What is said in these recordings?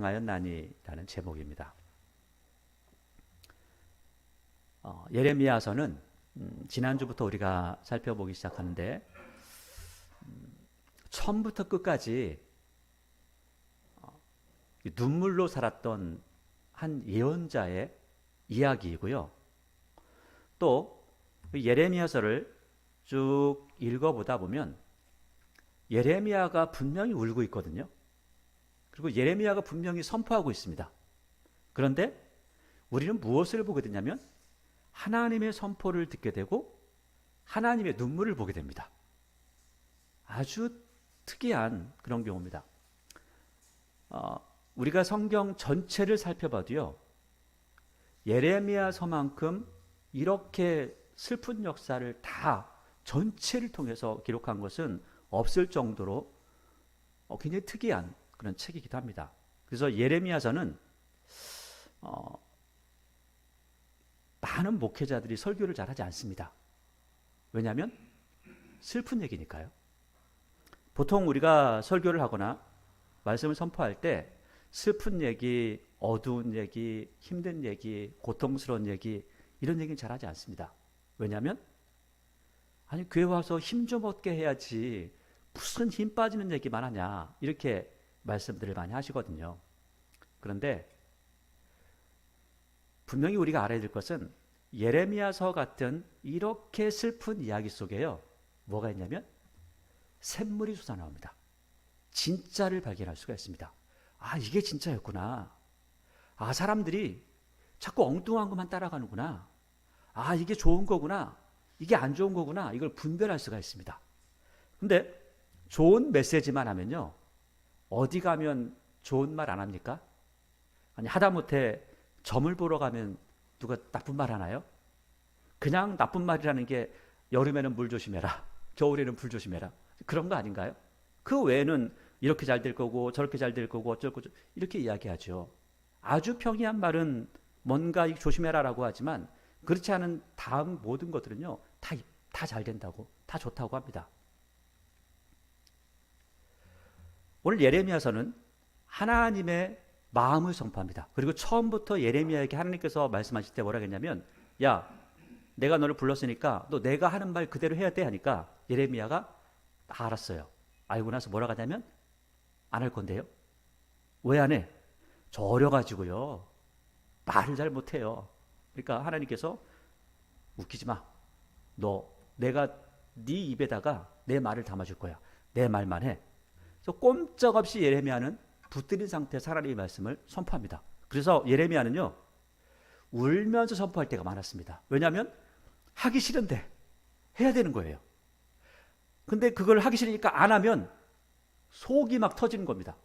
행하였나니라는 제목입니다. 예레미야서는 지난주부터 우리가 살펴보기 시작하는데 처음부터 끝까지 눈물로 살았던 한 예언자의 이야기이고요. 또 예레미야서를 쭉 읽어보다 보면 예레미야가 분명히 울고 있거든요. 그리고 예레미야가 분명히 선포하고 있습니다. 그런데 우리는 무엇을 보게 되냐면 하나님의 선포를 듣게 되고 하나님의 눈물을 보게 됩니다. 아주 특이한 그런 경우입니다. 우리가 성경 전체를 살펴봐도요, 예레미야서만큼 이렇게 슬픈 역사를 다 전체를 통해서 기록한 것은 없을 정도로 굉장히 특이한 그런 책이기도 합니다. 그래서 예레미야서는 많은 목회자들이 설교를 잘하지 않습니다. 왜냐하면 슬픈 얘기니까요. 보통 우리가 설교를 하거나 말씀을 선포할 때 슬픈 얘기, 어두운 얘기, 힘든 얘기, 고통스러운 얘기 이런 얘기는 잘하지 않습니다. 왜냐하면 아니 교회 와서 힘 좀 얻게 해야지 무슨 힘 빠지는 얘기만 하냐 이렇게 말씀들을 많이 하시거든요. 그런데 분명히 우리가 알아야 될 것은 예레미야서 같은 이렇게 슬픈 이야기 속에요, 뭐가 있냐면 샘물이 솟아나옵니다. 진짜를 발견할 수가 있습니다. 아, 이게 진짜였구나. 아, 사람들이 자꾸 엉뚱한 것만 따라가는구나. 아, 이게 좋은 거구나. 이게 안 좋은 거구나. 이걸 분별할 수가 있습니다. 근데 좋은 메시지만 하면요, 어디 가면 좋은 말 안 합니까? 아니, 하다못해 점을 보러 가면 누가 나쁜 말 하나요? 그냥 나쁜 말이라는 게 여름에는 물 조심해라, 겨울에는 불 조심해라, 그런 거 아닌가요? 그 외에는 이렇게 잘 될 거고 저렇게 잘 될 거고 어쩌고 이렇게 이야기하죠. 아주 평이한 말은 뭔가 조심해라라고 하지만 그렇지 않은 다음 모든 것들은요, 다 잘 된다고, 다 좋다고 합니다. 오늘 예레미야서는 하나님의 마음을 선포합니다. 그리고 처음부터 예레미야에게 하나님께서 말씀하실 때 뭐라고 했냐면, 야, 내가 너를 불렀으니까 너 내가 하는 말 그대로 해야 돼 하니까 예레미야가 알았어요. 알고 나서 뭐라고 하냐면 안 할 건데요. 왜 안 해? 저 어려가지고요, 말을 잘 못해요. 그러니까 하나님께서 웃기지 마. 내가 네 입에다가 내 말을 담아줄 거야. 내 말만 해. 그래서 꼼짝없이 예레미야는 붙들린 상태에서 하나님의 말씀을 선포합니다. 그래서 예레미야는요, 울면서 선포할 때가 많았습니다. 왜냐하면 하기 싫은데 해야 되는 거예요. 근데 그걸 하기 싫으니까 안 하면 속이 막 터지는 겁니다.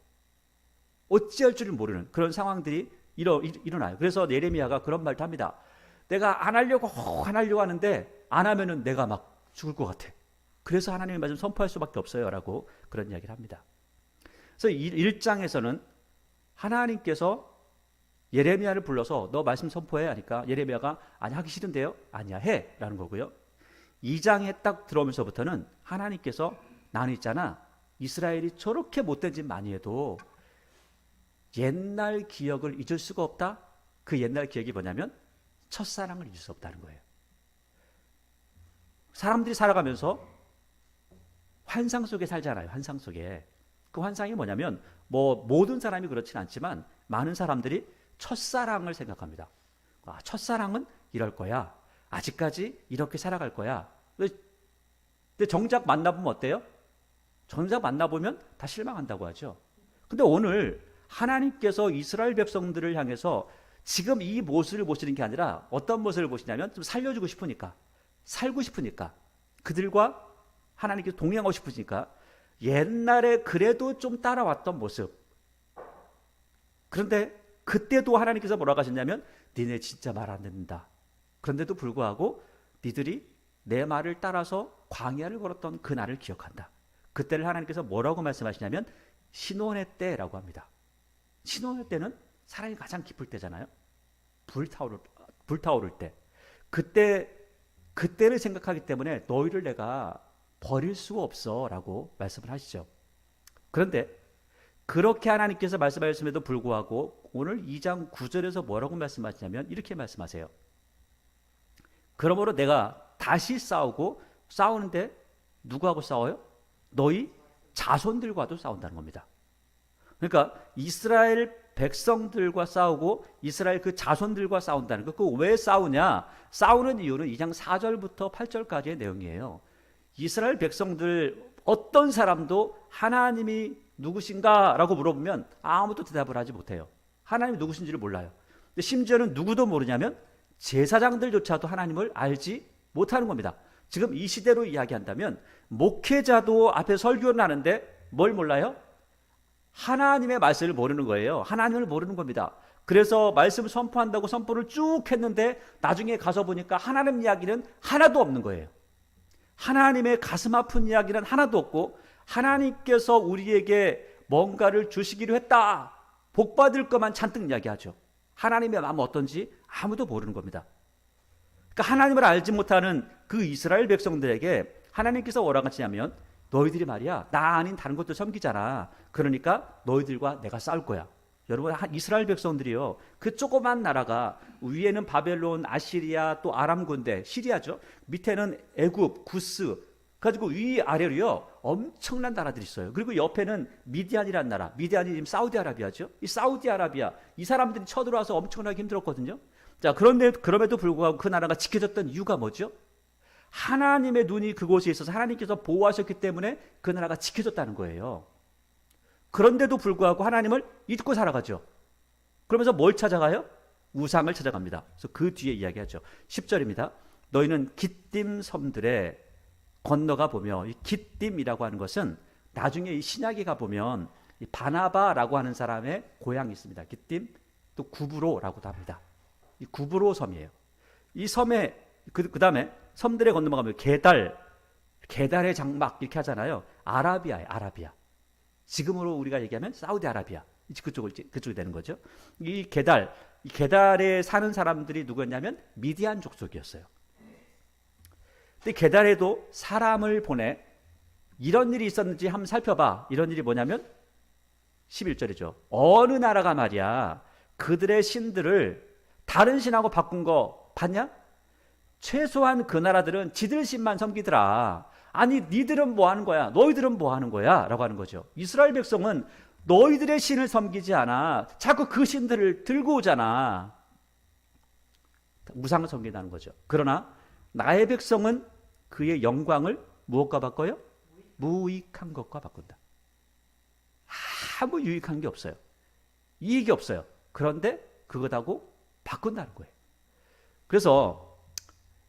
어찌할 줄을 모르는 그런 상황들이 일어나요. 그래서 예레미야가 그런 말도 합니다. 내가 안 하려고 하는데 안 하면은 내가 막 죽을 것 같아. 그래서 하나님의 말씀 선포할 수밖에 없어요 라고 그런 이야기를 합니다. 그래서 1장에서는 하나님께서 예레미야를 불러서 너 말씀 선포해 하니까 예레미야가 아니 하기 싫은데요? 아니야 해 라는 거고요. 2장에 딱 들어오면서부터는 하나님께서 나는 있잖아, 이스라엘이 저렇게 못된 짓 많이 해도 옛날 기억을 잊을 수가 없다. 그 옛날 기억이 뭐냐면 첫사랑을 잊을 수 없다는 거예요. 사람들이 살아가면서 환상 속에 살잖아요. 환상 속에. 그 환상이 뭐냐면 모든 사람이 그렇진 않지만 많은 사람들이 첫사랑을 생각합니다. 아, 첫사랑은 이럴 거야. 아직까지 이렇게 살아갈 거야. 근데 정작 만나보면 어때요? 정작 만나보면 다 실망한다고 하죠. 근데 오늘 하나님께서 이스라엘 백성들을 향해서 지금 이 모습을 보시는 게 아니라 어떤 모습을 보시냐면 좀 살려주고 싶으니까, 살고 싶으니까, 그들과 하나님께서 동행하고 싶으니까 옛날에 그래도 좀 따라왔던 모습. 그런데 그때도 하나님께서 뭐라고 하셨냐면 니네 진짜 말 안 듣는다. 그런데도 불구하고 니들이 내 말을 따라서 광야를 걸었던 그 날을 기억한다. 그때를 하나님께서 뭐라고 말씀하시냐면 신혼의 때라고 합니다. 신혼의 때는 사랑이 가장 깊을 때잖아요. 불타오를 때. 그때를 생각하기 때문에 너희를 내가 버릴 수가 없어 라고 말씀을 하시죠. 그런데 그렇게 하나님께서 말씀하셨음에도 불구하고 오늘 2장 9절에서 뭐라고 말씀하시냐면 이렇게 말씀하세요. 그러므로 내가 다시 싸우는데 누구하고 싸워요? 너희 자손들과도 싸운다는 겁니다. 그러니까 이스라엘 백성들과 싸우고 이스라엘 그 자손들과 싸운다는 거. 그 왜 싸우냐? 싸우는 이유는 2장 4절부터 8절까지의 내용이에요. 이스라엘 백성들 어떤 사람도 하나님이 누구신가? 라고 물어보면 아무도 대답을 하지 못해요. 하나님이 누구신지를 몰라요. 근데 심지어는 누구도 모르냐면 제사장들조차도 하나님을 알지 못하는 겁니다. 지금 이 시대로 이야기한다면 목회자도 앞에 설교를 하는데 뭘 몰라요? 하나님의 말씀을 모르는 거예요. 하나님을 모르는 겁니다. 그래서 말씀을 선포한다고 선포를 쭉 했는데 나중에 가서 보니까 하나님 이야기는 하나도 없는 거예요. 하나님의 가슴 아픈 이야기는 하나도 없고 하나님께서 우리에게 뭔가를 주시기로 했다. 복 받을 것만 잔뜩 이야기하죠. 하나님의 마음 어떤지 아무도 모르는 겁니다. 그러니까 하나님을 알지 못하는 그 이스라엘 백성들에게 하나님께서 뭐라고 하시냐면 너희들이 말이야 나 아닌 다른 것도 섬기잖아. 그러니까 너희들과 내가 싸울 거야. 여러분 이스라엘 백성들이요 그 조그만 나라가 위에는 바벨론, 아시리아 또 아람 군대, 시리아죠. 밑에는 애굽, 구스 가지고 위아래로요 엄청난 나라들이 있어요. 그리고 옆에는 미디안이라는 나라, 미디안이 지금 사우디아라비아죠. 이 사우디아라비아 이 사람들이 쳐들어와서 엄청나게 힘들었거든요. 자 그런데 그럼에도 불구하고 그 나라가 지켜졌던 이유가 뭐죠? 하나님의 눈이 그곳에 있어서 하나님께서 보호하셨기 때문에 그 나라가 지켜졌다는 거예요. 그런데도 불구하고 하나님을 잊고 살아가죠. 그러면서 뭘 찾아가요? 우상을 찾아갑니다. 그래서 그 뒤에 이야기하죠. 10절입니다. 너희는 기띔 섬들에 건너가 보며 이 기띔이라고 하는 것은 나중에 이 신약에 가보면 이 바나바라고 하는 사람의 고향이 있습니다. 기띔 또 구브로라고도 합니다. 이 구브로 섬이에요. 이 섬에 그 다음에 섬들에 건너가면 게달의 장막 이렇게 하잖아요. 아라비아예요. 아라비아. 지금으로 우리가 얘기하면 사우디아라비아 그쪽이 되는 거죠. 이 게달에 사는 사람들이 누구였냐면 미디안 족속이었어요. 근데 게달에도 사람을 보내 이런 일이 있었는지 한번 살펴봐. 이런 일이 뭐냐면 11절이죠. 어느 나라가 말이야 그들의 신들을 다른 신하고 바꾼 거 봤냐? 최소한 그 나라들은 지들 신만 섬기더라. 아니 니들은 뭐 하는 거야? 너희들은 뭐 하는 거야? 라고 하는 거죠. 이스라엘 백성은 너희들의 신을 섬기지 않아. 자꾸 그 신들을 들고 오잖아. 우상을 섬긴다는 거죠. 그러나 나의 백성은 그의 영광을 무엇과 바꿔요? 무익한 것과 바꾼다. 아무 유익한 게 없어요. 이익이 없어요. 그런데 그것하고 바꾼다는 거예요. 그래서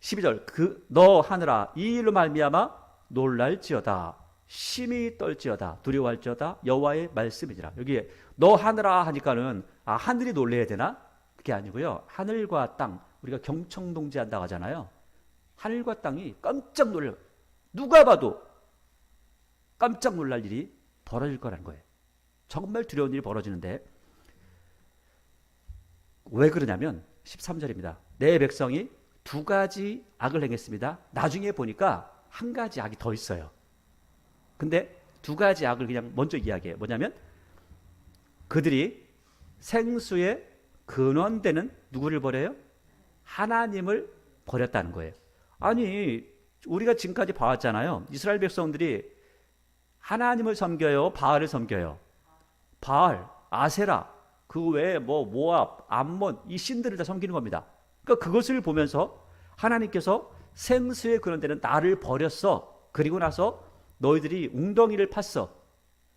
12절 너 하늘아 이 일로 말미암아 놀랄지어다 심히 떨지어다 두려워할지어다 여호와의 말씀이니라. 여기에 너 하늘아 하니까는 하늘이 놀래야 되나? 그게 아니고요. 하늘과 땅 우리가 경청동지한다고 하잖아요. 하늘과 땅이 깜짝 놀라 누가 봐도 깜짝 놀랄 일이 벌어질 거라는 거예요. 정말 두려운 일이 벌어지는데 왜 그러냐면 13절입니다. 내 백성이 두 가지 악을 행했습니다. 나중에 보니까 한 가지 악이 더 있어요. 근데 두 가지 악을 그냥 먼저 이야기해요. 뭐냐면 그들이 생수의 근원되는 누구를 버려요? 하나님을 버렸다는 거예요. 아니 우리가 지금까지 봐왔잖아요. 이스라엘 백성들이 하나님을 섬겨요? 바알을 섬겨요? 바알, 아세라 그 외에 모압, 암몬 이 신들을 다 섬기는 겁니다. 그러니까 그것을 보면서 하나님께서 생수의 근원되는 나를 버렸어. 그리고 나서 너희들이 웅덩이를 팠어.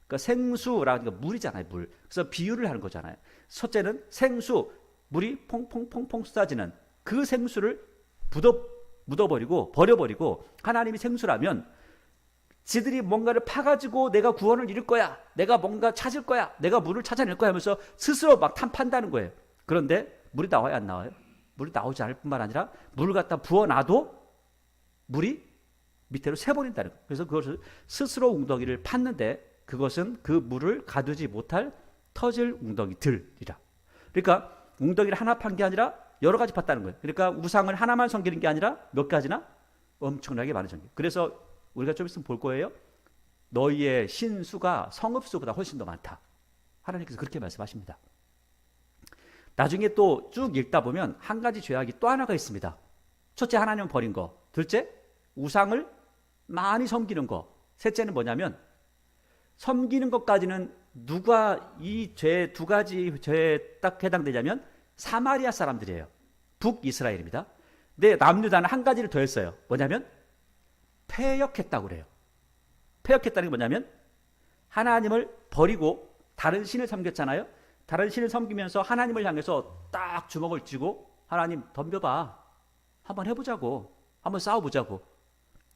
그러니까 생수라는 게 물이잖아요. 물. 그래서 비유를 하는 거잖아요. 첫째는 생수, 물이 퐁퐁퐁퐁 쏟아지는 그 생수를 묻어버리고 버려버리고 하나님이 생수라면 지들이 뭔가를 파가지고 내가 구원을 이룰 거야. 내가 뭔가 찾을 거야. 내가 물을 찾아낼 거야 하면서 스스로 막 탐판다는 거예요. 그런데 물이 나와요? 안 나와요? 물이 나오지 않을 뿐만 아니라 물을 갖다 부어놔도 물이 밑으로 새버린다는 거예요. 그래서 그것을 스스로 웅덩이를 팠는데 그것은 그 물을 가두지 못할 터질 웅덩이들이라. 그러니까 웅덩이를 하나 판 게 아니라 여러 가지 팠다는 거예요. 그러니까 우상을 하나만 섬기는 게 아니라 몇 가지나 엄청나게 많은 섬기. 그래서 우리가 좀 있으면 볼 거예요. 너희의 신수가 성읍수보다 훨씬 더 많다. 하나님께서 그렇게 말씀하십니다. 나중에 또 쭉 읽다 보면 한 가지 죄악이 또 하나가 있습니다. 첫째, 하나님을 버린 거. 둘째, 우상을 많이 섬기는 거. 셋째는 뭐냐면 섬기는 것까지는 누가 이 죄 두 가지 죄에 딱 해당되냐면 사마리아 사람들이에요. 북이스라엘입니다. 근데 남유다는 한 가지를 더 했어요. 뭐냐면 패역했다고 그래요. 패역했다는 게 뭐냐면 하나님을 버리고 다른 신을 섬겼잖아요. 다른 신을 섬기면서 하나님을 향해서 딱 주먹을 쥐고 하나님 덤벼봐. 한번 해보자고. 한번 싸워보자고.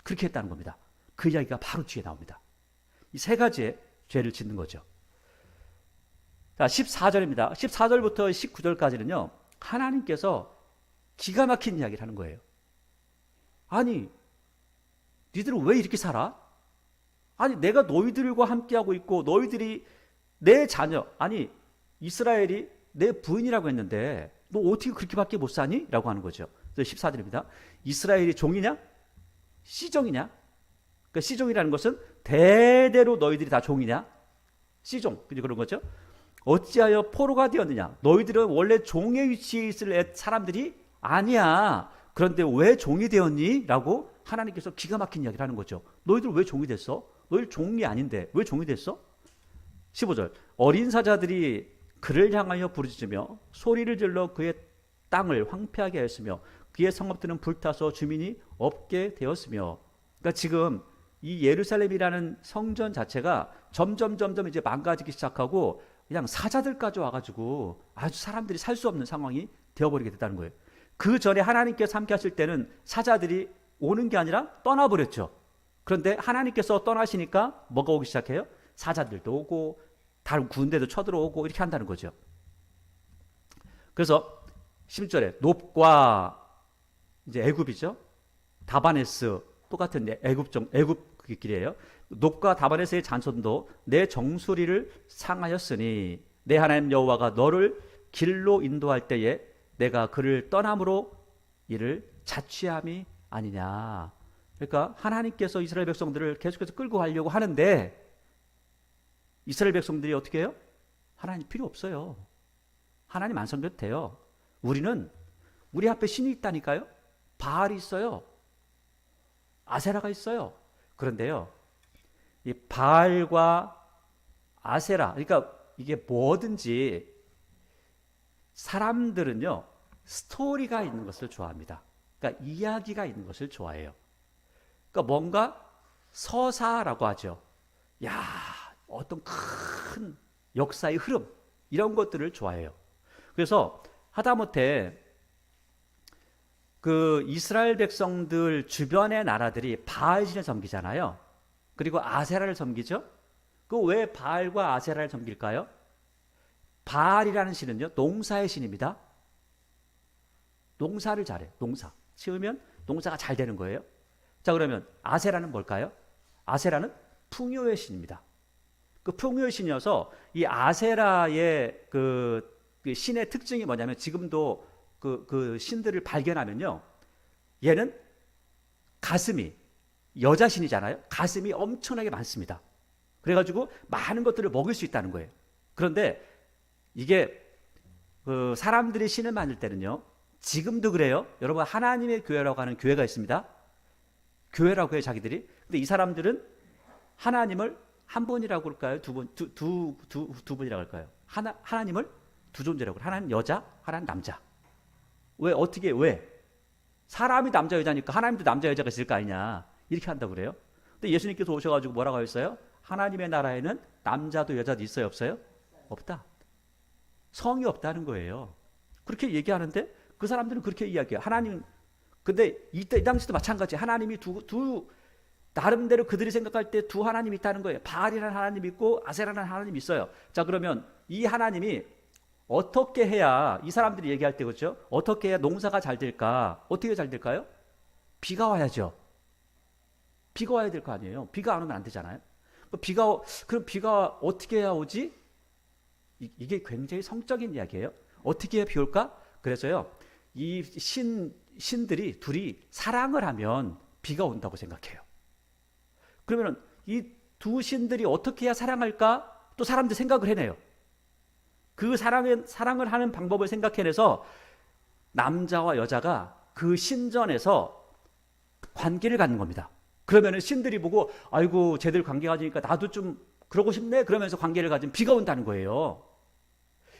그렇게 했다는 겁니다. 그 이야기가 바로 뒤에 나옵니다. 이 세 가지의 죄를 짓는 거죠. 자, 14절입니다. 14절부터 19절까지는요. 하나님께서 기가 막힌 이야기를 하는 거예요. 아니, 니들은 왜 이렇게 살아? 아니, 내가 너희들과 함께하고 있고 너희들이 내 자녀, 아니 이스라엘이 내 부인이라고 했는데 너 어떻게 그렇게밖에 못 사니? 라고 하는 거죠. 14절입니다. 이스라엘이 종이냐? 씨종이냐? 그러니까 씨종이라는 것은 대대로 너희들이 다 종이냐? 씨종, 그런 거죠. 어찌하여 포로가 되었느냐? 너희들은 원래 종의 위치에 있을 사람들이 아니야. 그런데 왜 종이 되었니? 라고 하나님께서 기가 막힌 이야기를 하는 거죠. 너희들 왜 종이 됐어? 너희들 종이 아닌데 왜 종이 됐어? 15절, 어린 사자들이 그를 향하여 부르짖으며 소리를 질러 그의 땅을 황폐하게 하였으며 그의 성읍들은 불타서 주민이 없게 되었으며. 그러니까 지금 이 예루살렘이라는 성전 자체가 점점 이제 망가지기 시작하고 그냥 사자들까지 와가지고 아주 사람들이 살 수 없는 상황이 되어버리게 됐다는 거예요. 그 전에 하나님께서 함께 하실 때는 사자들이 오는 게 아니라 떠나버렸죠. 그런데 하나님께서 떠나시니까 뭐가 오기 시작해요? 사자들도 오고 다른 군대도 쳐들어오고 이렇게 한다는 거죠. 그래서 16절에 놉과 이제 애굽이죠. 다바네스 똑같은 애굽길이에요. 놉과 다바네스의 잔손도 내 정수리를 상하였으니 내 하나님 여호와가 너를 길로 인도할 때에 내가 그를 떠남으로 이를 자취함이 아니냐. 그러니까 하나님께서 이스라엘 백성들을 계속해서 끌고 가려고 하는데 이스라엘 백성들이 어떻게 해요? 하나님 필요 없어요. 하나님 안 섬겨도 돼요. 우리는 우리 앞에 신이 있다니까요. 바알이 있어요. 아세라가 있어요. 그런데요, 이 바알과 아세라, 그러니까 이게 뭐든지 사람들은요 스토리가 있는 것을 좋아합니다. 그러니까 이야기가 있는 것을 좋아해요. 그러니까 뭔가 서사라고 하죠. 야, 어떤 큰 역사의 흐름 이런 것들을 좋아해요. 그래서 하다못해 그 이스라엘 백성들 주변의 나라들이 바알신을 섬기잖아요. 그리고 아세라를 섬기죠. 그 왜 바알과 아세라를 섬길까요? 바알이라는 신은요 농사의 신입니다. 농사를 잘해. 농사 지으면 농사가 잘 되는 거예요. 자, 그러면 아세라는 뭘까요? 아세라는 풍요의 신입니다. 그 풍요의 신이어서 이 아세라의 그 신의 특징이 뭐냐면 지금도 그 신들을 발견하면요, 얘는 가슴이 여자 신이잖아요. 가슴이 엄청나게 많습니다. 그래가지고 많은 것들을 먹을 수 있다는 거예요. 그런데 이게 그 사람들이 신을 만들 때는요, 지금도 그래요. 여러분, 하나님의 교회라고 하는 교회가 있습니다. 교회라고 해요, 자기들이. 근데 이 사람들은 하나님을 한 분이라고 할까요? 두 분이라고 할까요? 하나님을 두 존재라고 해요. 하나는 여자, 하나는 남자. 왜? 사람이 남자 여자니까 하나님도 남자 여자가 있을 거 아니냐. 이렇게 한다고 그래요. 근데 예수님께서 오셔가지고 뭐라고 하셨어요? 하나님의 나라에는 남자도 여자도 있어요, 없어요? 없다. 성이 없다는 거예요. 그렇게 얘기하는데 그 사람들은 그렇게 이야기해요. 근데 이 당시도 마찬가지. 하나님이 나름대로 그들이 생각할 때 두 하나님이 있다는 거예요. 바알이라는 하나님이 있고 아세라라는 하나님이 있어요. 자, 그러면 이 하나님이 어떻게 해야, 이 사람들이 얘기할 때 그렇죠? 어떻게 해야 농사가 잘 될까? 어떻게 잘 될까요? 비가 와야죠. 비가 와야 될 거 아니에요. 비가 안 오면 안 되잖아요. 그럼 비가 어떻게 해야 오지? 이게 굉장히 성적인 이야기예요. 어떻게 해야 비 올까? 그래서요, 이 신들이 둘이 사랑을 하면 비가 온다고 생각해요. 그러면 이 두 신들이 어떻게 해야 사랑할까? 또 사람들이 생각을 해내요. 그 사랑을 하는 방법을 생각해내서 남자와 여자가 그 신전에서 관계를 갖는 겁니다. 그러면은 신들이 보고 아이고 쟤들 관계 가지니까 나도 좀 그러고 싶네 그러면서 관계를 가지면 비가 온다는 거예요.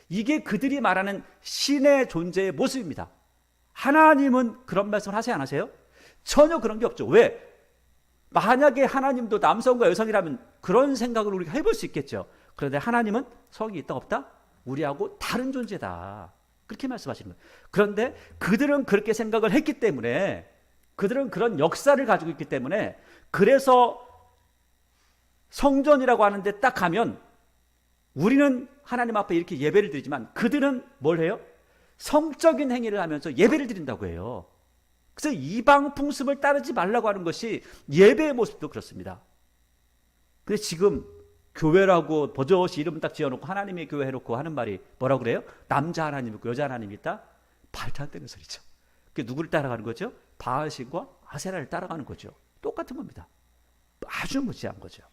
이게 그들이 말하는 신의 존재의 모습입니다. 하나님은 그런 말씀을 하세요 안 하세요? 전혀 그런 게 없죠. 왜? 만약에 하나님도 남성과 여성이라면 그런 생각을 우리가 해볼 수 있겠죠. 그런데 하나님은 성이 있다 없다? 우리하고 다른 존재다. 그렇게 말씀하시는 거예요. 그런데 그들은 그렇게 생각을 했기 때문에, 그들은 그런 역사를 가지고 있기 때문에, 그래서 성전이라고 하는데 딱 가면 우리는 하나님 앞에 이렇게 예배를 드리지만 그들은 뭘 해요? 성적인 행위를 하면서 예배를 드린다고 해요. 그래서 이방 풍습을 따르지 말라고 하는 것이 예배의 모습도 그렇습니다. 근데 지금 교회라고 버젓이 이름 딱 지어놓고 하나님의 교회 해놓고 하는 말이 뭐라고 그래요? 남자 하나님 있고 여자 하나님 있다? 말도 안 되는 소리죠. 그게 누구를 따라가는 거죠? 바알신과 아세라를 따라가는 거죠. 똑같은 겁니다. 아주 무지한 거죠.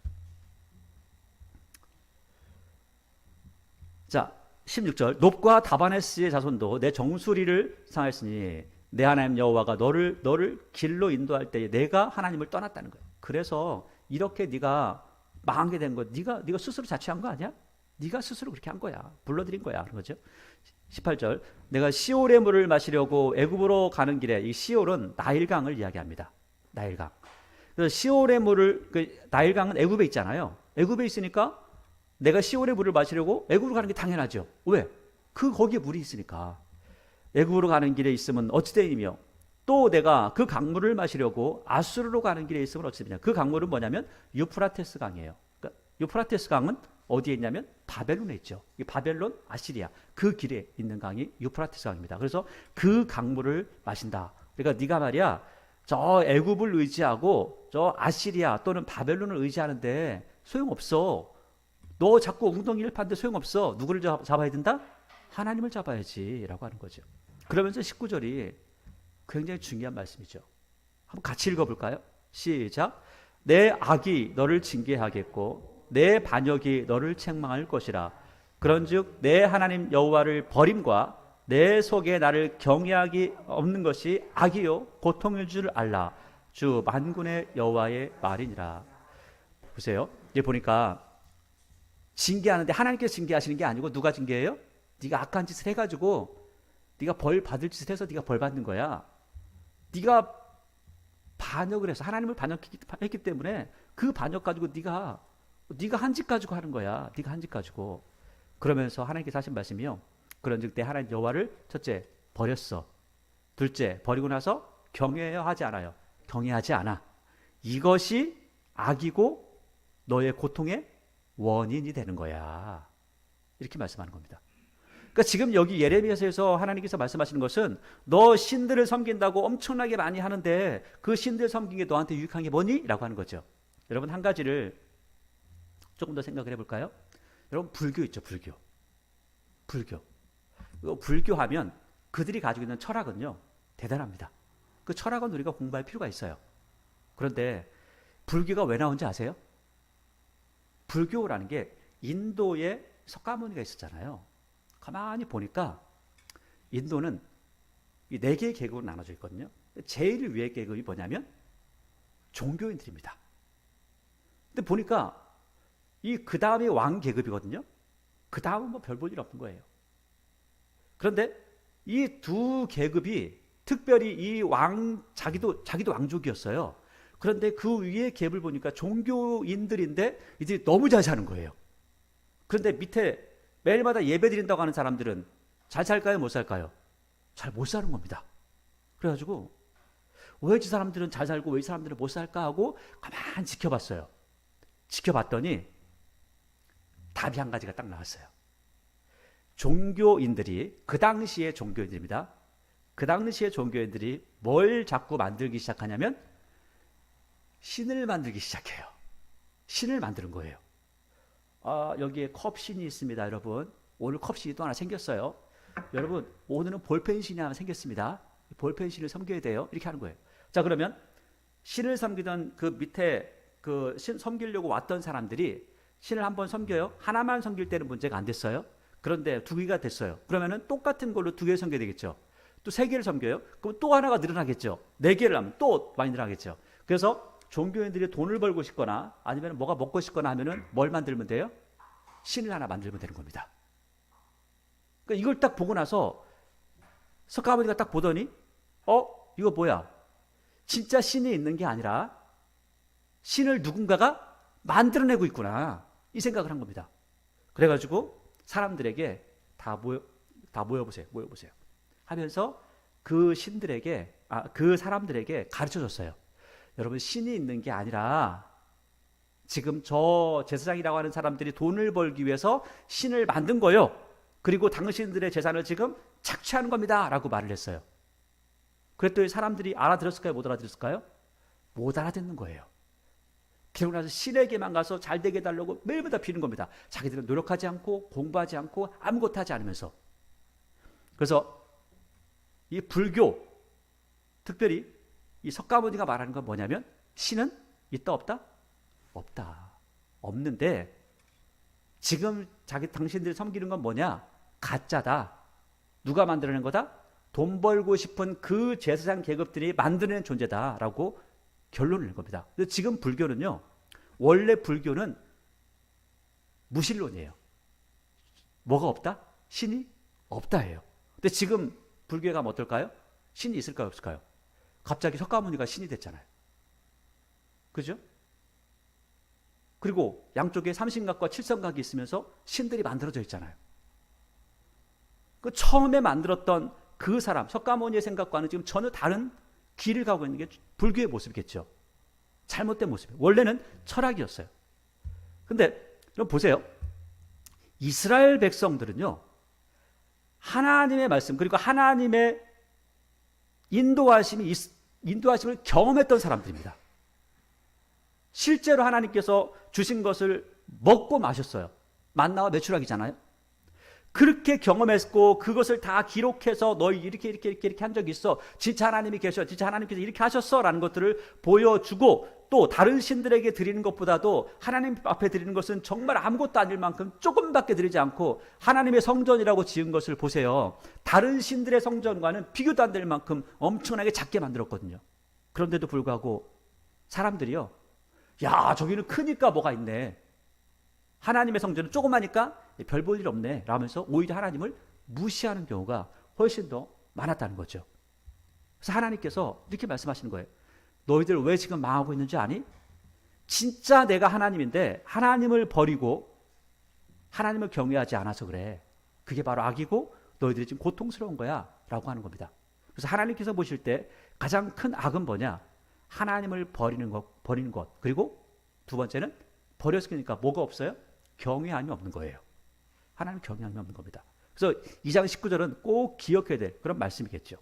자, 16절 놉과 다바네스의 자손도 내 정수리를 상하였으니 내 하나님 여호와가 너를 길로 인도할 때에 내가 하나님을 떠났다는 거예요. 그래서 이렇게 네가 망하게 된 거, 네가 스스로 자취한 거 아니야? 네가 스스로 그렇게 한 거야. 불러들인 거야. 그런 거죠. 18절 내가 시올의 물을 마시려고 애굽으로 가는 길에, 이 시올은 나일강을 이야기합니다. 나일강. 그래서 시올의 물을, 나일강은 애굽에 있잖아요. 애굽에 있으니까 내가 시올의 물을 마시려고 애굽으로 가는 게 당연하죠. 왜? 거기에 물이 있으니까. 애굽으로 가는 길에 있으면 어찌되이며, 또 내가 그 강물을 마시려고 아수르로 가는 길에 있으면 어찌되냐. 그 강물은 뭐냐면 유프라테스 강이에요. 그러니까 유프라테스 강은 어디에 있냐면 바벨론에 있죠. 이 바벨론, 아시리아 그 길에 있는 강이 유프라테스 강입니다. 그래서 그 강물을 마신다. 그러니까 네가 말이야 저 애굽을 의지하고 저 아시리아 또는 바벨론을 의지하는데 소용없어. 너 자꾸 엉덩이를 파는데 소용없어. 누구를 잡아야 된다? 하나님을 잡아야지 라고 하는 거죠. 그러면서 19절이 굉장히 중요한 말씀이죠. 한번 같이 읽어볼까요? 시작. 내 악이 너를 징계하겠고 내 반역이 너를 책망할 것이라. 그런즉 내 하나님 여호와를 버림과 내 속에 나를 경외하기 없는 것이 악이요 고통일 줄 알라. 주 만군의 여호와의 말이니라. 보세요. 이제 보니까 징계하는데 하나님께서 징계하시는 게 아니고 누가 징계해요? 네가 악한 짓을 해가지고 네가 벌 받을 짓을 해서 네가 벌 받는 거야. 네가 반역을 해서 하나님을 반역했기 때문에 그 반역 가지고 네가 한 짓 가지고 하는 거야. 네가 한 짓 가지고. 그러면서 하나님께서 하신 말씀이요. 그런즉 내 하나님 여호와를 첫째 버렸어. 둘째 버리고 나서 경외하여 하지 않아요. 경외하지 않아. 이것이 악이고 너의 고통의 원인이 되는 거야. 이렇게 말씀하는 겁니다. 그러니까 지금 여기 예레미야서에서 하나님께서 말씀하시는 것은 너 신들을 섬긴다고 엄청나게 많이 하는데 그 신들 섬긴 게 너한테 유익한 게 뭐니? 라고 하는 거죠. 여러분 한 가지를 조금 더 생각을 해볼까요? 여러분 불교 있죠. 불교하면 그들이 가지고 있는 철학은요 대단합니다. 그 철학은 우리가 공부할 필요가 있어요. 그런데 불교가 왜 나온지 아세요? 불교라는 게 인도에 석가모니가 있었잖아요. 가만히 보니까 인도는 이 4개의 계급으로 나눠져 있거든요. 제일 위의 계급이 뭐냐면 종교인들입니다. 근데 보니까 그 다음이 왕 계급이거든요. 그 다음은 뭐 별 볼 일 없는 거예요. 그런데 이 두 계급이 특별히 이 자기도 왕족이었어요. 그런데 그 위에 계급을 보니까 종교인들인데 이제 너무 잘 사는 거예요. 그런데 밑에 매일마다 예배 드린다고 하는 사람들은 잘 살까요? 못 살까요? 잘 못 사는 겁니다. 그래가지고 왜 이 사람들은 잘 살고 왜 이 사람들은 못 살까 하고 가만히 지켜봤어요. 지켜봤더니 답이 한 가지가 딱 나왔어요. 종교인들이, 그 당시의 종교인들입니다. 그 당시의 종교인들이 뭘 자꾸 만들기 시작하냐면 신을 만들기 시작해요. 신을 만드는 거예요. 여기에 컵신이 있습니다. 여러분 오늘 컵신이 또 하나 생겼어요. 여러분 오늘은 볼펜신이 하나 생겼습니다. 볼펜신을 섬겨야 돼요. 이렇게 하는 거예요. 자, 그러면 신을 섬기던 그 밑에 그 신 섬기려고 왔던 사람들이 신을 한번 섬겨요. 하나만 섬길 때는 문제가 안 됐어요. 그런데 두 개가 됐어요. 그러면은 똑같은 걸로 두 개를 섬겨야 되겠죠. 또 세 개를 섬겨요. 그럼 또 하나가 늘어나겠죠. 네 개를 하면 또 많이 늘어나겠죠. 그래서 종교인들이 돈을 벌고 싶거나 아니면 뭐가 먹고 싶거나 하면은 뭘 만들면 돼요? 신을 하나 만들면 되는 겁니다. 그러니까 이걸 딱 보고 나서 석가모니가 딱 보더니 이거 뭐야? 진짜 신이 있는 게 아니라 신을 누군가가 만들어내고 있구나. 이 생각을 한 겁니다. 그래가지고 사람들에게 다 모여보세요. 하면서 그 신들에게, 그 사람들에게 가르쳐 줬어요. 여러분, 신이 있는 게 아니라 지금 저 제사장이라고 하는 사람들이 돈을 벌기 위해서 신을 만든 거예요. 그리고 당신들의 재산을 지금 착취하는 겁니다. 라고 말을 했어요. 그랬더니 사람들이 알아들었을까요? 못 알아들었을까요? 못 알아듣는 거예요. 그러고 나서 신에게만 가서 잘 되게 해달라고 매일마다 비는 겁니다. 자기들은 노력하지 않고 공부하지 않고 아무것도 하지 않으면서. 그래서 이 불교, 특별히 이 석가모니가 말하는 건 뭐냐면 신은 있다 없다? 없다. 없는데 지금 당신들이 섬기는 건 뭐냐? 가짜다. 누가 만들어낸 거다? 돈 벌고 싶은 그 제사장 계급들이 만들어낸 존재다라고 결론을 낸 겁니다. 지금 불교는요, 원래 불교는 무신론이에요. 뭐가 없다? 신이 없다예요. 근데 지금 불교에 가면 어떨까요? 신이 있을까요? 없을까요? 갑자기 석가모니가 신이 됐잖아요. 그죠? 그리고 양쪽에 삼신각과 칠성각이 있으면서 신들이 만들어져 있잖아요. 그 처음에 만들었던 그 사람, 석가모니의 생각과는 지금 전혀 다른 길을 가고 있는 게 불교의 모습이겠죠. 잘못된 모습이에요. 원래는 철학이었어요. 근데 여러분 보세요. 이스라엘 백성들은요, 하나님의 말씀, 그리고 하나님의 인도하심을 경험했던 사람들입니다. 실제로 하나님께서 주신 것을 먹고 마셨어요. 만나와 메추라기잖아요. 그렇게 경험했고 그것을 다 기록해서 너희 이렇게 한 적이 있어. 진짜 하나님이 계셔. 진짜 하나님께서 이렇게 하셨어. 라는 것들을 보여주고 또 다른 신들에게 드리는 것보다도 하나님 앞에 드리는 것은 정말 아무것도 아닐 만큼 조금밖에 드리지 않고 하나님의 성전이라고 지은 것을 보세요. 다른 신들의 성전과는 비교도 안 될 만큼 엄청나게 작게 만들었거든요. 그런데도 불구하고 사람들이요, 야, 저기는 크니까 뭐가 있네. 하나님의 성전은 조그마니까 별 볼 일 없네 라면서 오히려 하나님을 무시하는 경우가 훨씬 더 많았다는 거죠. 그래서 하나님께서 이렇게 말씀하시는 거예요. 너희들 왜 지금 망하고 있는지 아니? 진짜 내가 하나님인데 하나님을 버리고 하나님을 경외하지 않아서 그래. 그게 바로 악이고 너희들이 지금 고통스러운 거야 라고 하는 겁니다. 그래서 하나님께서 보실 때 가장 큰 악은 뭐냐? 하나님을 버리는 것. 그리고 두 번째는 버렸으니까 뭐가 없어요? 경외함이 없는 거예요. 하나님 경외함이 없는 겁니다. 그래서 2장 19절은 꼭 기억해야 될 그런 말씀이겠죠.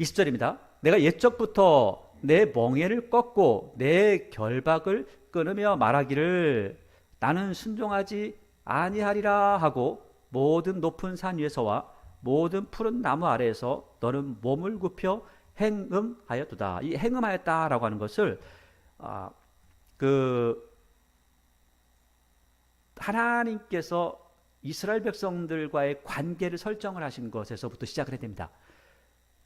20절입니다. 내가 옛적부터 내 멍에를 꺾고 내 결박을 끊으며 말하기를 나는 순종하지 아니하리라 하고 모든 높은 산 위에서와 모든 푸른 나무 아래에서 너는 몸을 굽혀 행음하였도다. 이 행음하였다라고 하는 것을 하나님께서 이스라엘 백성들과의 관계를 설정을 하신 것에서부터 시작을 해야 됩니다.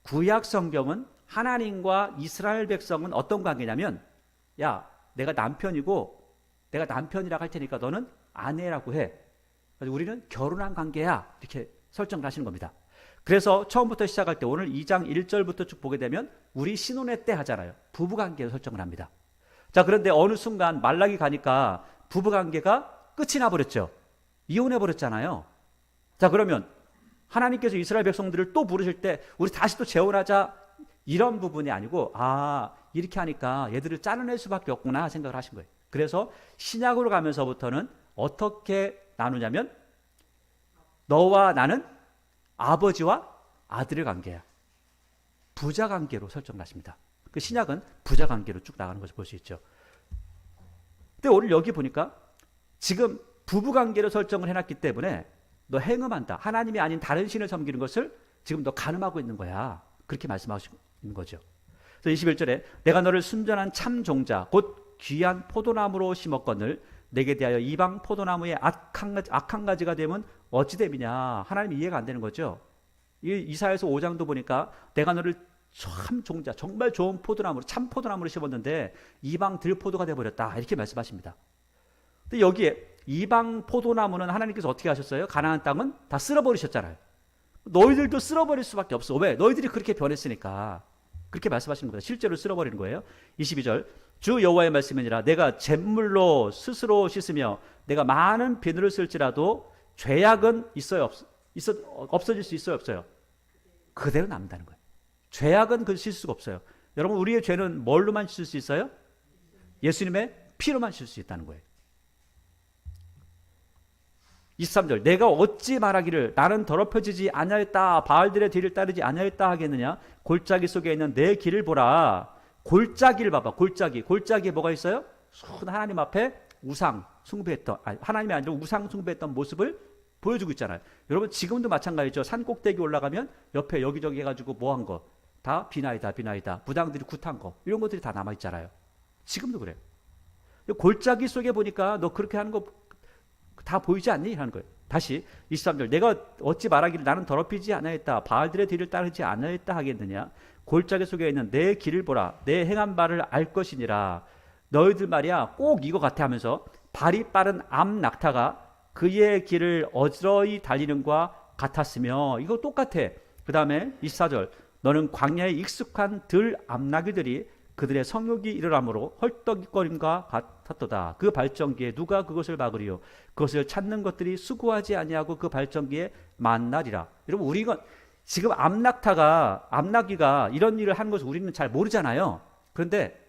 구약 성경은 하나님과 이스라엘 백성은 어떤 관계냐면, 야, 내가 남편이고 내가 남편이라고 할 테니까 너는 아내라고 해. 그래서 우리는 결혼한 관계야. 이렇게 설정을 하시는 겁니다. 그래서 처음부터 시작할 때 오늘 2장 1절부터 쭉 보게 되면 우리 신혼의 때 하잖아요. 부부관계를 설정을 합니다. 자, 그런데 어느 순간 말라기 가니까 부부관계가 끝이 나버렸죠. 이혼해버렸잖아요. 자, 그러면 하나님께서 이스라엘 백성들을 또 부르실 때 우리 다시 또 재혼하자 이런 부분이 아니고, 이렇게 하니까 얘들을 짜내낼 수밖에 없구나 생각을 하신 거예요. 그래서 신약으로 가면서부터는 어떻게 나누냐면 너와 나는 아버지와 아들의 관계야. 부자 관계로 설정을 하십니다. 그 신약은 부자 관계로 쭉 나가는 것을 볼 수 있죠. 근데 오늘 여기 보니까 지금 부부 관계로 설정을 해놨기 때문에 너 행음한다. 하나님이 아닌 다른 신을 섬기는 것을 지금 너 간음하고 있는 거야. 그렇게 말씀하시는 거죠. 그래서 21절에 내가 너를 순전한 참 종자 곧 귀한 포도나무로 심었거늘 내게 대하여 이방 포도나무의 악한 가지가 되면 어찌 됨이냐. 하나님 이해가 안 되는 거죠. 이사야서 5장도 보니까 내가 너를 참 종자, 정말 좋은 포도나무로, 참 포도나무로 심었는데 이방 들포도가 되어버렸다. 이렇게 말씀하십니다. 근데 여기에 이방 포도나무는 하나님께서 어떻게 하셨어요? 가나안 땅은 다 쓸어버리셨잖아요. 너희들도 쓸어버릴 수밖에 없어. 왜? 너희들이 그렇게 변했으니까. 그렇게 말씀하시는 겁니다. 실제로 쓸어버리는 거예요. 22절 주 여호와의 말씀이니라 내가 잿물로 스스로 씻으며 내가 많은 비누를 쓸지라도 죄악은 없어질 수 있어요? 없어요? 그대로 남는다는 거예요. 죄악은 씻을 수가 없어요. 여러분 우리의 죄는 뭘로만 씻을 수 있어요? 예수님의 피로만 씻을 수 있다는 거예요. 23절 내가 어찌 말하기를 나는 더럽혀지지 아니하였다 바알들의 뒤를 따르지 아니하였다 하겠느냐 골짜기 속에 있는 내 길을 보라. 골짜기를 봐봐. 골짜기에 뭐가 있어요? 하나님 앞에 우상 숭배했던 하나님이 아니라 우상 숭배했던 모습을 보여주고 있잖아요. 여러분 지금도 마찬가지죠. 산 꼭대기 올라가면 옆에 여기저기 해가지고 뭐한 거 다 비나이다 무당들이 굿한 거 이런 것들이 다 남아있잖아요. 지금도 그래요. 골짜기 속에 보니까 너 그렇게 하는 거 다 보이지 않니? 하는 거예요. 다시 23절 내가 어찌 말하기를 나는 더럽히지 않았다 바알들의 뒤를 따르지 않았다 하겠느냐 골짜기 속에 있는 내 길을 보라 내 행한 바를 알 것이니라. 너희들 말이야 꼭 이거 같아 하면서 발이 빠른 암 낙타가 그의 길을 어지러이 달리는 것과 같았으며 이거 똑같아. 그 다음에 24절 너는 광야에 익숙한 들 암나귀들이 그들의 성욕이 일어나므로 헐떡거림과 같았도다. 그 발전기에 누가 그것을 막으리요 그것을 찾는 것들이 수고하지 아니하고 그 발전기에 만나리라. 여러분 우리가 지금 암나귀가 이런 일을 하는 것을 우리는 잘 모르잖아요. 그런데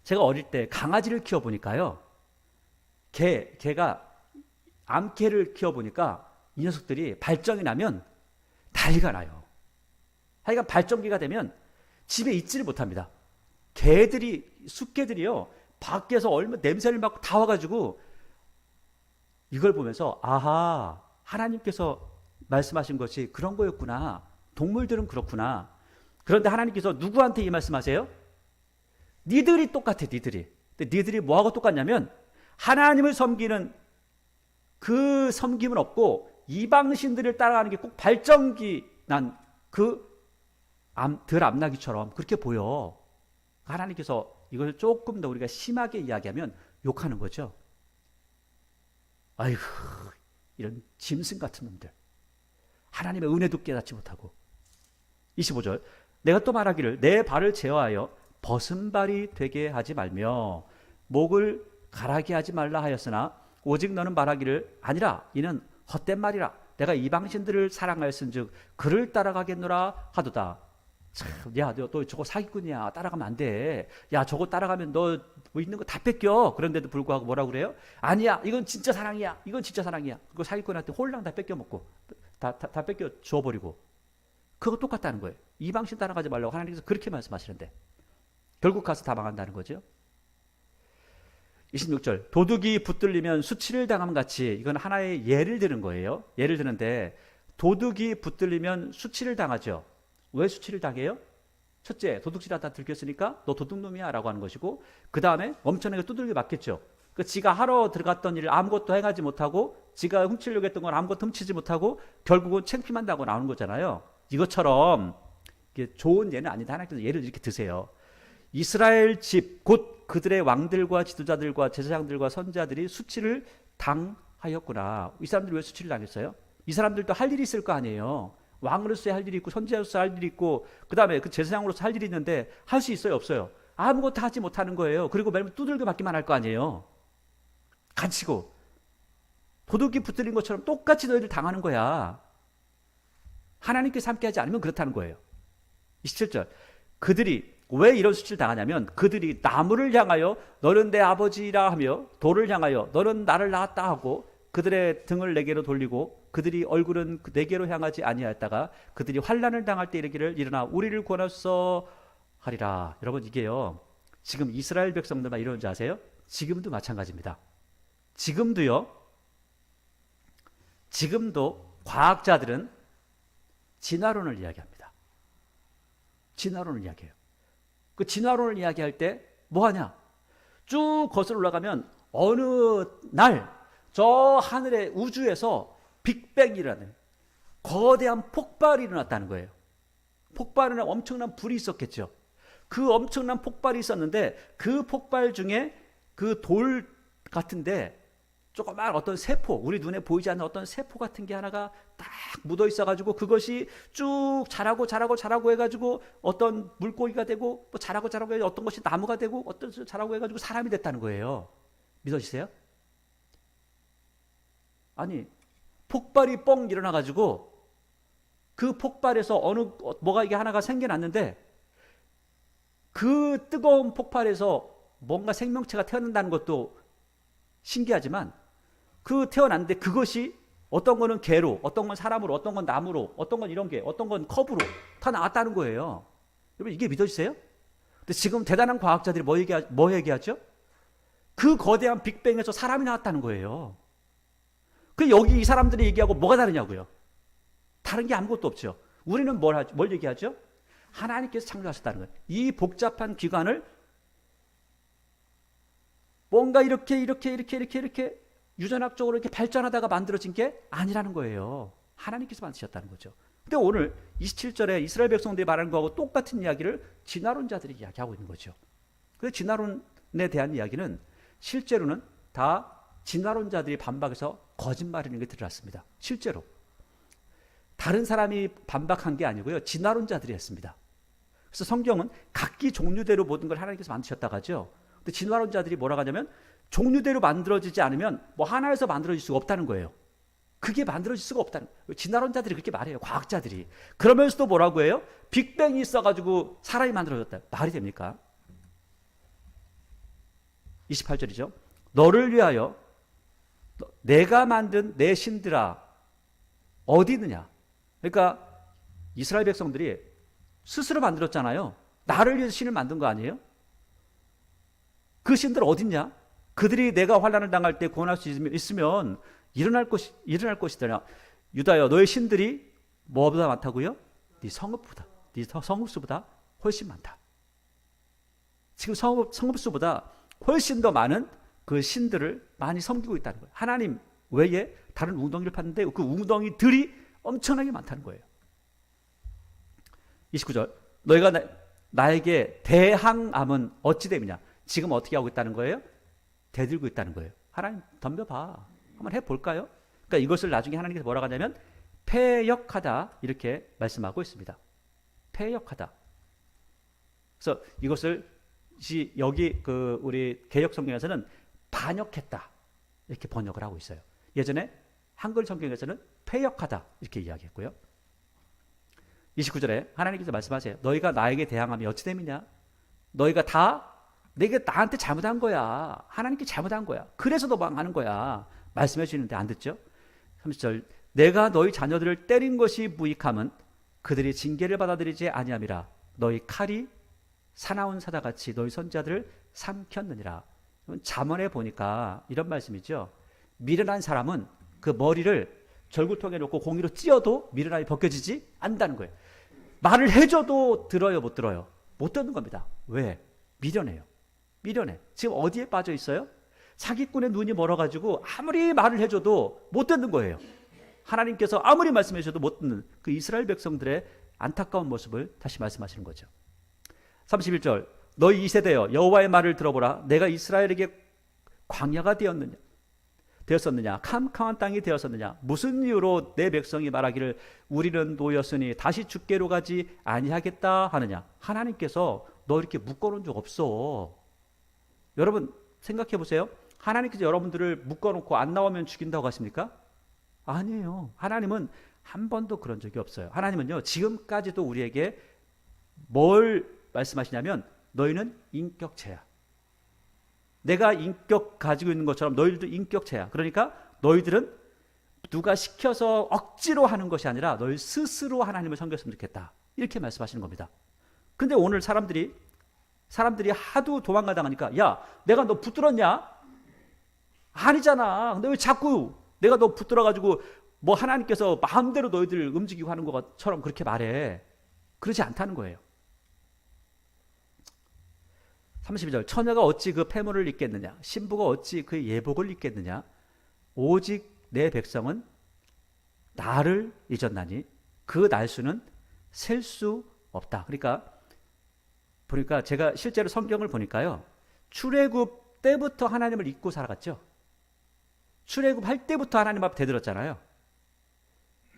제가 어릴 때 강아지를 키워보니까요 개가 암개를 키워보니까 이 녀석들이 발정이 나면 난리가 나요. 하여간 발정기가 되면 집에 있지를 못합니다. 숫개들이요 밖에서 얼마 냄새를 맡고 다 와가지고 이걸 보면서 아하 하나님께서 말씀하신 것이 그런 거였구나. 동물들은 그렇구나. 그런데 하나님께서 누구한테 이 말씀하세요? 니들이 똑같아. 근데 니들이 뭐하고 똑같냐면 하나님을 섬기는 그 섬김은 없고 이방신들을 따라가는 게 꼭 발정기 난 그 들 암나귀처럼 그렇게 보여. 하나님께서 이걸 조금 더 우리가 심하게 이야기하면 욕하는 거죠. 아이고 이런 짐승 같은 놈들 하나님의 은혜도 깨닫지 못하고. 25절 내가 또 말하기를 내 발을 제어하여 벗은발이 되게 하지 말며 목을 가라게 하지 말라 하였으나 오직 너는 말하기를 아니라 이는 헛된 말이라 내가 이방신들을 사랑하였은즉 그를 따라가겠노라 하도다. 참, 야, 너 저거 사기꾼이야. 따라가면 안 돼. 야, 저거 따라가면 너 뭐 있는 거 다 뺏겨. 그런데도 불구하고 뭐라고 그래요? 아니야, 이건 진짜 사랑이야. 그거 사기꾼한테 홀랑 다 뺏겨 먹고 다 뺏겨 주워버리고 그거 똑같다는 거예요. 이방신 따라가지 말라고 하나님께서 그렇게 말씀하시는데 결국 가서 다 망한다는 거죠. 26절 도둑이 붙들리면 수치를 당함 같이 이건 하나의 예를 드는 거예요. 예를 드는데 도둑이 붙들리면 수치를 당하죠. 왜 수치를 당해요? 첫째 도둑질하다 들켰으니까 너 도둑놈이야 라고 하는 것이고 그 다음에 엄청나게 두들겨 맞겠죠. 그 지가 하러 들어갔던 일을 아무것도 행하지 못하고 지가 훔치려고 했던 건 아무것도 훔치지 못하고 결국은 창피만 당하고 나오는 거잖아요. 이것처럼 이게 좋은 예는 아니다. 하나님께서 예를 이렇게 드세요. 이스라엘 집 곧 그들의 왕들과 지도자들과 제사장들과 선지자들이 수치를 당하였구나. 이 사람들이 왜 수치를 당했어요? 이 사람들도 할 일이 있을 거 아니에요. 왕으로서 할 일이 있고 선지자로서 할 일이 있고 그 다음에 그 제사장으로서 할 일이 있는데 할 수 있어요? 없어요? 아무것도 하지 못하는 거예요. 그리고 매일 두들겨 맞기만 할 거 아니에요. 갇히고 도둑이 붙들린 것처럼 똑같이 너희들 당하는 거야. 하나님께서 함께하지 않으면 그렇다는 거예요. 27절 그들이 왜 이런 수치를 당하냐면 그들이 나무를 향하여 너는 내 아버지라 하며 돌을 향하여 너는 나를 낳았다 하고 그들의 등을 내게로 돌리고 그들이 얼굴은 내게로 향하지 아니하였다가 그들이 환난을 당할 때 이르기를 일어나 우리를 구원하소서 하리라. 여러분 이게요 지금 이스라엘 백성들만 이러는지 아세요? 지금도 마찬가지입니다. 지금도 과학자들은 진화론을 이야기합니다. 진화론을 이야기해요. 그 진화론을 이야기할 때 뭐하냐? 쭉 거슬러 올라가면 어느 날 저 하늘의 우주에서 빅뱅이라는 거대한 폭발이 일어났다는 거예요. 폭발은 엄청난 불이 있었겠죠. 그 엄청난 폭발이 있었는데 그 폭발 중에 그 돌 같은데 조그만 어떤 세포, 우리 눈에 보이지 않는 어떤 세포 같은 게 하나가 딱 묻어 있어가지고 그것이 쭉 자라고 해가지고 어떤 물고기가 되고 또 자라고 해서 어떤 것이 나무가 되고 어떤 것이 자라고 해가지고 사람이 됐다는 거예요. 믿어지세요? 아니, 폭발이 뻥 일어나가지고 그 폭발에서 뭐가 이게 하나가 생겨났는데 그 뜨거운 폭발에서 뭔가 생명체가 태어난다는 것도 신기하지만 그 태어났는데 그것이 어떤 거는 개로, 어떤 건 사람으로, 어떤 건 나무로, 어떤 건 이런 게, 어떤 건 컵으로 다 나왔다는 거예요. 여러분 이게 믿어지세요? 근데 지금 대단한 과학자들이 뭐 얘기하죠? 그 거대한 빅뱅에서 사람이 나왔다는 거예요. 그 여기 이 사람들이 얘기하고 뭐가 다르냐고요? 다른 게 아무것도 없죠. 우리는 뭘 얘기하죠? 하나님께서 창조하셨다는 거예요. 이 복잡한 기관을 뭔가 이렇게 유전학적으로 이렇게 발전하다가 만들어진 게 아니라는 거예요. 하나님께서 만드셨다는 거죠. 근데 오늘 27절에 이스라엘 백성들이 말하는 거하고 똑같은 이야기를 진화론자들이 이야기하고 있는 거죠. 그 진화론에 대한 이야기는 실제로는 다 진화론자들이 반박해서 거짓말이라는 게 드러났습니다. 실제로. 다른 사람이 반박한 게 아니고요. 진화론자들이 했습니다. 그래서 성경은 각기 종류대로 모든 걸 하나님께서 만드셨다고 하죠. 근데 진화론자들이 뭐라고 하냐면 종류대로 만들어지지 않으면 뭐 하나에서 만들어질 수가 없다는 거예요. 그게 만들어질 수가 없다는 거예요. 진화론자들이 그렇게 말해요. 과학자들이. 그러면서도 뭐라고 해요? 빅뱅이 있어가지고 사람이 만들어졌다. 말이 됩니까? 28절이죠. 너를 위하여 내가 만든 내 신들아 어디 있느냐. 그러니까 이스라엘 백성들이 스스로 만들었잖아요. 나를 위해서 신을 만든 거 아니에요? 그 신들 어디 있냐? 그들이 내가 환난을 당할 때 구원할 수 있으면 일어날 것이더라. 유다여 너의 신들이 뭐보다 많다고요? 네 성읍수보다 훨씬 많다. 지금 성읍수보다 훨씬 더 많은 그 신들을 많이 섬기고 있다는 거예요. 하나님 외에 다른 웅덩이를 팠는데 그 웅덩이들이 엄청나게 많다는 거예요. 29절 너희가 나에게 대항함은 어찌 됨이냐. 지금 어떻게 하고 있다는 거예요? 대들고 있다는 거예요. 하나님 덤벼봐. 한번 해볼까요? 그러니까 이것을 나중에 하나님께서 뭐라고 하냐면 패역하다 이렇게 말씀하고 있습니다. 패역하다. 그래서 이것을 여기 우리 개역 성경에서는 반역했다 이렇게 번역을 하고 있어요. 예전에 한글 성경에서는 패역하다 이렇게 이야기했고요. 29절에 하나님께서 말씀하세요. 너희가 나에게 대항함이 어찌 됨이냐? 너희가 다 내가 나한테 잘못한 거야. 하나님께 잘못한 거야. 그래서 너 망하는 거야. 말씀해 주시는데 안 듣죠? 30절 내가 너희 자녀들을 때린 것이 무익함은 그들이 징계를 받아들이지 아니함이라. 너희 칼이 사나운 사다같이 너희 선자들을 삼켰느니라. 잠언에 보니까 이런 말씀이죠. 미련한 사람은 그 머리를 절구통에 놓고 공이로 찧어도 미련함이 벗겨지지 않는다는 거예요. 말을 해줘도 들어요, 못 들어요? 못 듣는 겁니다. 왜? 미련해요. 미련해. 지금 어디에 빠져 있어요? 사기꾼의 눈이 멀어가지고 아무리 말을 해줘도 못 듣는 거예요. 하나님께서 아무리 말씀해 주셔도 못 듣는 그 이스라엘 백성들의 안타까운 모습을 다시 말씀하시는 거죠. 31절 너희 이 세대여 여호와의 말을 들어보라. 내가 이스라엘에게 광야가 되었었느냐 캄캄한 땅이 되었었느냐. 무슨 이유로 내 백성이 말하기를 우리는 노였으니 다시 죽게로 가지 아니하겠다 하느냐. 하나님께서 너 이렇게 묶어놓은 적 없어. 여러분 생각해 보세요. 하나님께서 여러분들을 묶어놓고 안 나오면 죽인다고 하십니까? 아니에요. 하나님은 한 번도 그런 적이 없어요. 하나님은요 지금까지도 우리에게 뭘 말씀하시냐면 너희는 인격체야. 내가 인격 가지고 있는 것처럼 너희들도 인격체야. 그러니까 너희들은 누가 시켜서 억지로 하는 것이 아니라 너희 스스로 하나님을 섬겼으면 좋겠다. 이렇게 말씀하시는 겁니다. 근데 오늘 사람들이 하도 도망가 당하니까 야 내가 너 붙들었냐? 아니잖아. 근데 왜 자꾸 내가 너 붙들어가지고 뭐 하나님께서 마음대로 너희들 움직이고 하는 것처럼 그렇게 말해. 그러지 않다는 거예요. 32절 처녀가 어찌 그 패물을 입겠느냐 신부가 어찌 그 예복을 입겠느냐 오직 내 백성은 나를 잊었나니 그 날수는 셀 수 없다. 그러니까 제가 실제로 성경을 보니까요. 출애굽 때부터 하나님을 잊고 살아갔죠. 출애굽 할 때부터 하나님 앞에 대들었잖아요.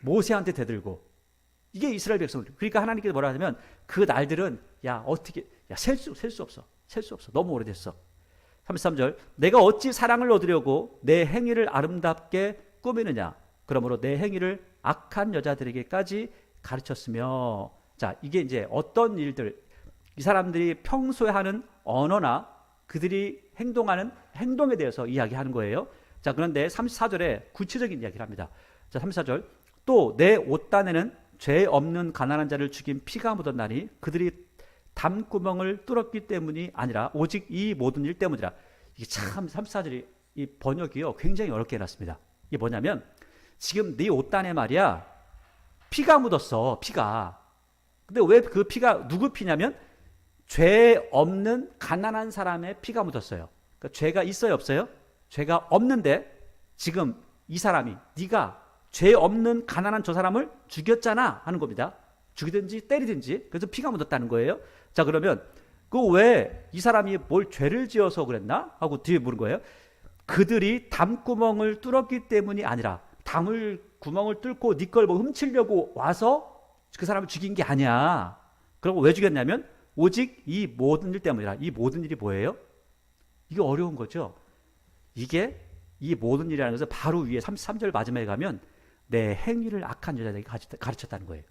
모세한테 대들고 이게 이스라엘 백성들. 그러니까 하나님께서 뭐라 하냐면 그 날들은 셀 수 없어. 셀 수 없어. 너무 오래됐어. 33절 내가 어찌 사랑을 얻으려고 내 행위를 아름답게 꾸미느냐 그러므로 내 행위를 악한 여자들에게까지 가르쳤으며 자 이게 이제 어떤 일들 이 사람들이 평소에 하는 언어나 그들이 행동하는 행동에 대해서 이야기하는 거예요. 자 그런데 34절에 구체적인 이야기를 합니다. 자 34절 또 내 옷단에는 죄 없는 가난한 자를 죽인 피가 묻었나니 그들이 담구멍을 뚫었기 때문이 아니라 오직 이 모든 일 때문이라. 이게 참 34절이 이 번역이요 굉장히 어렵게 해놨습니다. 이게 뭐냐면 지금 네 옷단에 말이야 피가 묻었어. 피가. 근데 왜 그 피가 누구 피냐면 죄 없는 가난한 사람의 피가 묻었어요. 그러니까 죄가 있어요 없어요? 죄가 없는데 지금 이 사람이 네가 죄 없는 가난한 저 사람을 죽였잖아 하는 겁니다. 죽이든지 때리든지 그래서 피가 묻었다는 거예요. 자 그러면 그 왜 이 사람이 뭘 죄를 지어서 그랬나 하고 뒤에 물은 거예요. 그들이 담구멍을 뚫었기 때문이 아니라 구멍을 뚫고 네 걸 뭐 훔치려고 와서 그 사람을 죽인 게 아니야. 그리고 왜 죽였냐면 오직 이 모든 일 때문이라. 이 모든 일이 뭐예요? 이게 어려운 거죠. 이게 이 모든 일이라는 것은 바로 위에 33절 마지막에 가면 내 행위를 악한 여자에게 가르쳤다는 거예요.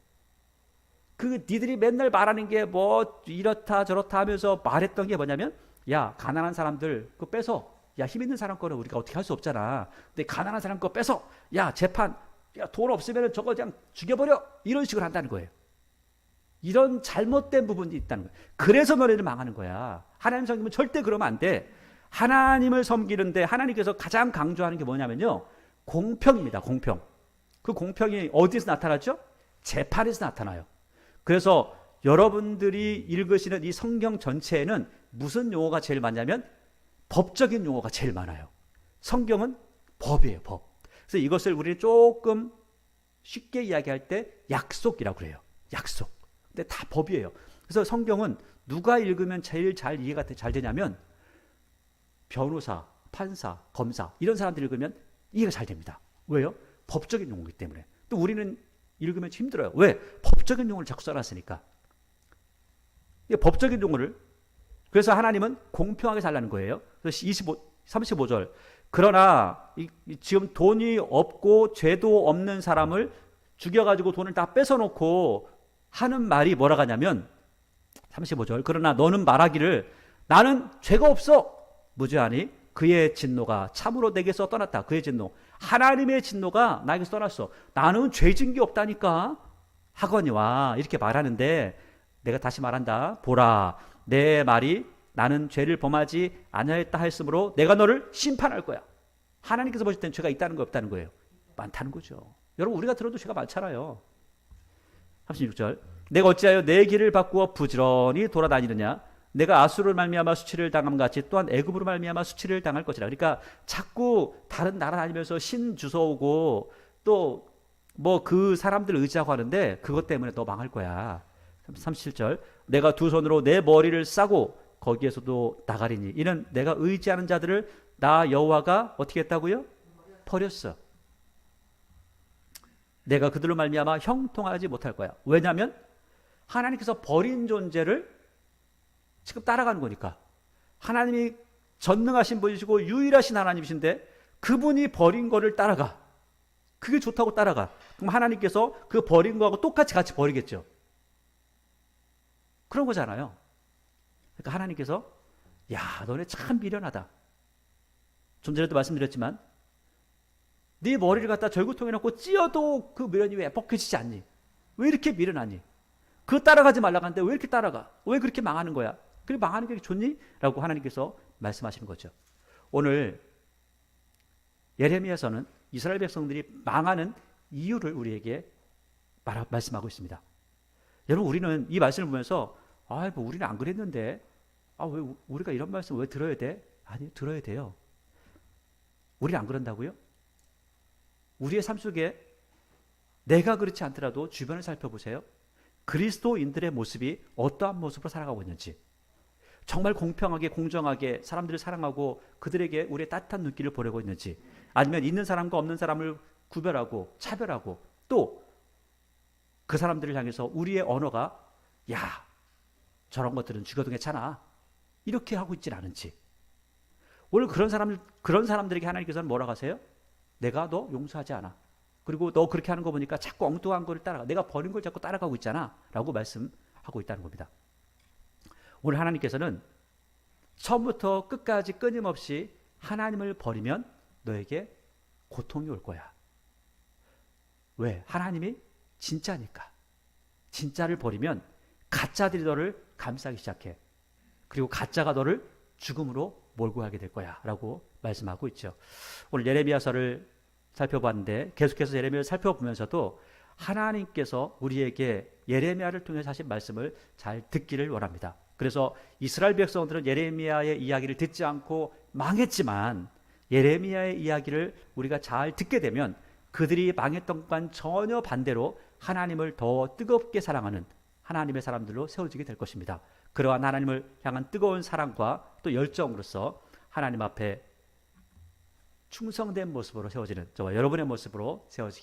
그 니들이 맨날 말하는 게 뭐 이렇다 저렇다 하면서 말했던 게 뭐냐면 야 가난한 사람들 그거 빼서 야 힘 있는 사람 거는 우리가 어떻게 할 수 없잖아. 근데 가난한 사람 거 빼서 야 재판 야 돈 없으면 저거 그냥 죽여버려 이런 식으로 한다는 거예요. 이런 잘못된 부분이 있다는 거예요. 그래서 너네들 망하는 거야. 하나님 섬기면 절대 그러면 안 돼. 하나님을 섬기는데 하나님께서 가장 강조하는 게 뭐냐면요 공평입니다. 공평. 그 공평이 어디서 나타나죠? 재판에서 나타나요. 그래서 여러분들이 읽으시는 이 성경 전체에는 무슨 용어가 제일 많냐면 법적인 용어가 제일 많아요. 성경은 법이에요. 법. 그래서 이것을 우리는 조금 쉽게 이야기할 때 약속이라고 그래요. 약속. 근데 다 법이에요. 그래서 성경은 누가 읽으면 제일 잘 이해가 잘 되냐면 변호사, 판사, 검사 이런 사람들이 읽으면 이해가 잘 됩니다. 왜요? 법적인 용어이기 때문에. 또 우리는 읽으면 힘들어요. 왜? 법적인 용어를 자꾸 써놨으니까. 법적인 용어를. 그래서 하나님은 공평하게 살라는 거예요. 그래서 35절. 그러나 지금 돈이 없고 죄도 없는 사람을 죽여가지고 돈을 다 뺏어놓고 하는 말이 뭐라 하냐면 35절. 그러나 너는 말하기를 나는 죄가 없어. 무죄하니 그의 진노가 참으로 내게서 떠났다. 그의 진노. 하나님의 진노가 나에게서 떠났어. 나는 죄 진 게 없다니까. 하거니와 이렇게 말하는데 내가 다시 말한다. 보라. 내 말이 나는 죄를 범하지 아니하였다 했으므로 내가 너를 심판할 거야. 하나님께서 보실 땐 죄가 있다는 거 없다는 거예요? 많다는 거죠. 여러분 우리가 들어도 죄가 많잖아요. 36절. 내가 어찌하여 내 길을 바꾸어 부지런히 돌아다니느냐. 내가 아수르를 말미암아 수치를 당함 같이 또한 애굽으로 말미암아 수치를 당할 것이라. 그러니까 자꾸 다른 나라 다니면서 신 주워오고 또 뭐 그 사람들 의지하고 하는데 그것 때문에 너 망할 거야. 37절. 내가 두 손으로 내 머리를 싸고 거기에서도 나가리니 이는 내가 의지하는 자들을 나 여호와가 어떻게 했다고요? 버렸어. 내가 그들로 말미암아 형통하지 못할 거야. 왜냐하면 하나님께서 버린 존재를 지금 따라가는 거니까. 하나님이 전능하신 분이시고 유일하신 하나님이신데 그분이 버린 거를 따라가. 그게 좋다고 따라가. 그럼 하나님께서 그 버린 거하고 똑같이 같이 버리겠죠. 그런 거잖아요. 그러니까 하나님께서 야 너네 참 미련하다. 좀 전에도 말씀드렸지만 네 머리를 갖다 절구통에 넣고 찧어도 그 미련이 왜 벗겨지지 않니? 왜 이렇게 미련하니? 그거 따라가지 말라고 하는데 왜 이렇게 따라가? 왜 그렇게 망하는 거야? 그래 망하는 게 좋니? 라고 하나님께서 말씀하시는 거죠. 오늘 예레미야서는 이스라엘 백성들이 망하는 이유를 우리에게 말씀하고 있습니다. 여러분 우리는 이 말씀을 보면서 뭐 우리는 안 그랬는데 아, 왜 우리가 이런 말씀 왜 들어야 돼? 아니, 들어야 돼요. 우리는 안 그런다고요? 우리의 삶 속에 내가 그렇지 않더라도 주변을 살펴보세요. 그리스도인들의 모습이 어떠한 모습으로 살아가고 있는지, 정말 공평하게 공정하게 사람들을 사랑하고 그들에게 우리의 따뜻한 눈길을 보내고 있는지, 아니면 있는 사람과 없는 사람을 구별하고 차별하고 또 그 사람들을 향해서 우리의 언어가 야, 저런 것들은 죽어도 괜찮아, 이렇게 하고 있진 않은지. 오늘 그런 사람들에게 하나님께서는 뭐라고 하세요? 내가 너 용서하지 않아. 그리고 너 그렇게 하는 거 보니까 자꾸 엉뚱한 걸 따라가. 내가 버린 걸 자꾸 따라가고 있잖아. 라고 말씀하고 있다는 겁니다. 오늘 하나님께서는 처음부터 끝까지 끊임없이 하나님을 버리면 너에게 고통이 올 거야. 왜? 하나님이 진짜니까. 진짜를 버리면 가짜들이 너를 감싸기 시작해. 그리고 가짜가 너를 죽음으로 몰고 가게 될 거야 라고 말씀하고 있죠. 오늘 예레미야서를 살펴봤는데 계속해서 예레미야를 살펴보면서도 하나님께서 우리에게 예레미야를 통해서 하신 말씀을 잘 듣기를 원합니다. 그래서 이스라엘 백성들은 예레미야의 이야기를 듣지 않고 망했지만 예레미야의 이야기를 우리가 잘 듣게 되면 그들이 망했던 것과는 전혀 반대로 하나님을 더 뜨겁게 사랑하는 하나님의 사람들로 세워지게 될 것입니다. 그러한 하나님을 향한 뜨거운 사랑과 또 열정으로서 하나님 앞에 충성된 모습으로 세워지는 저와 여러분의 모습으로 세워지기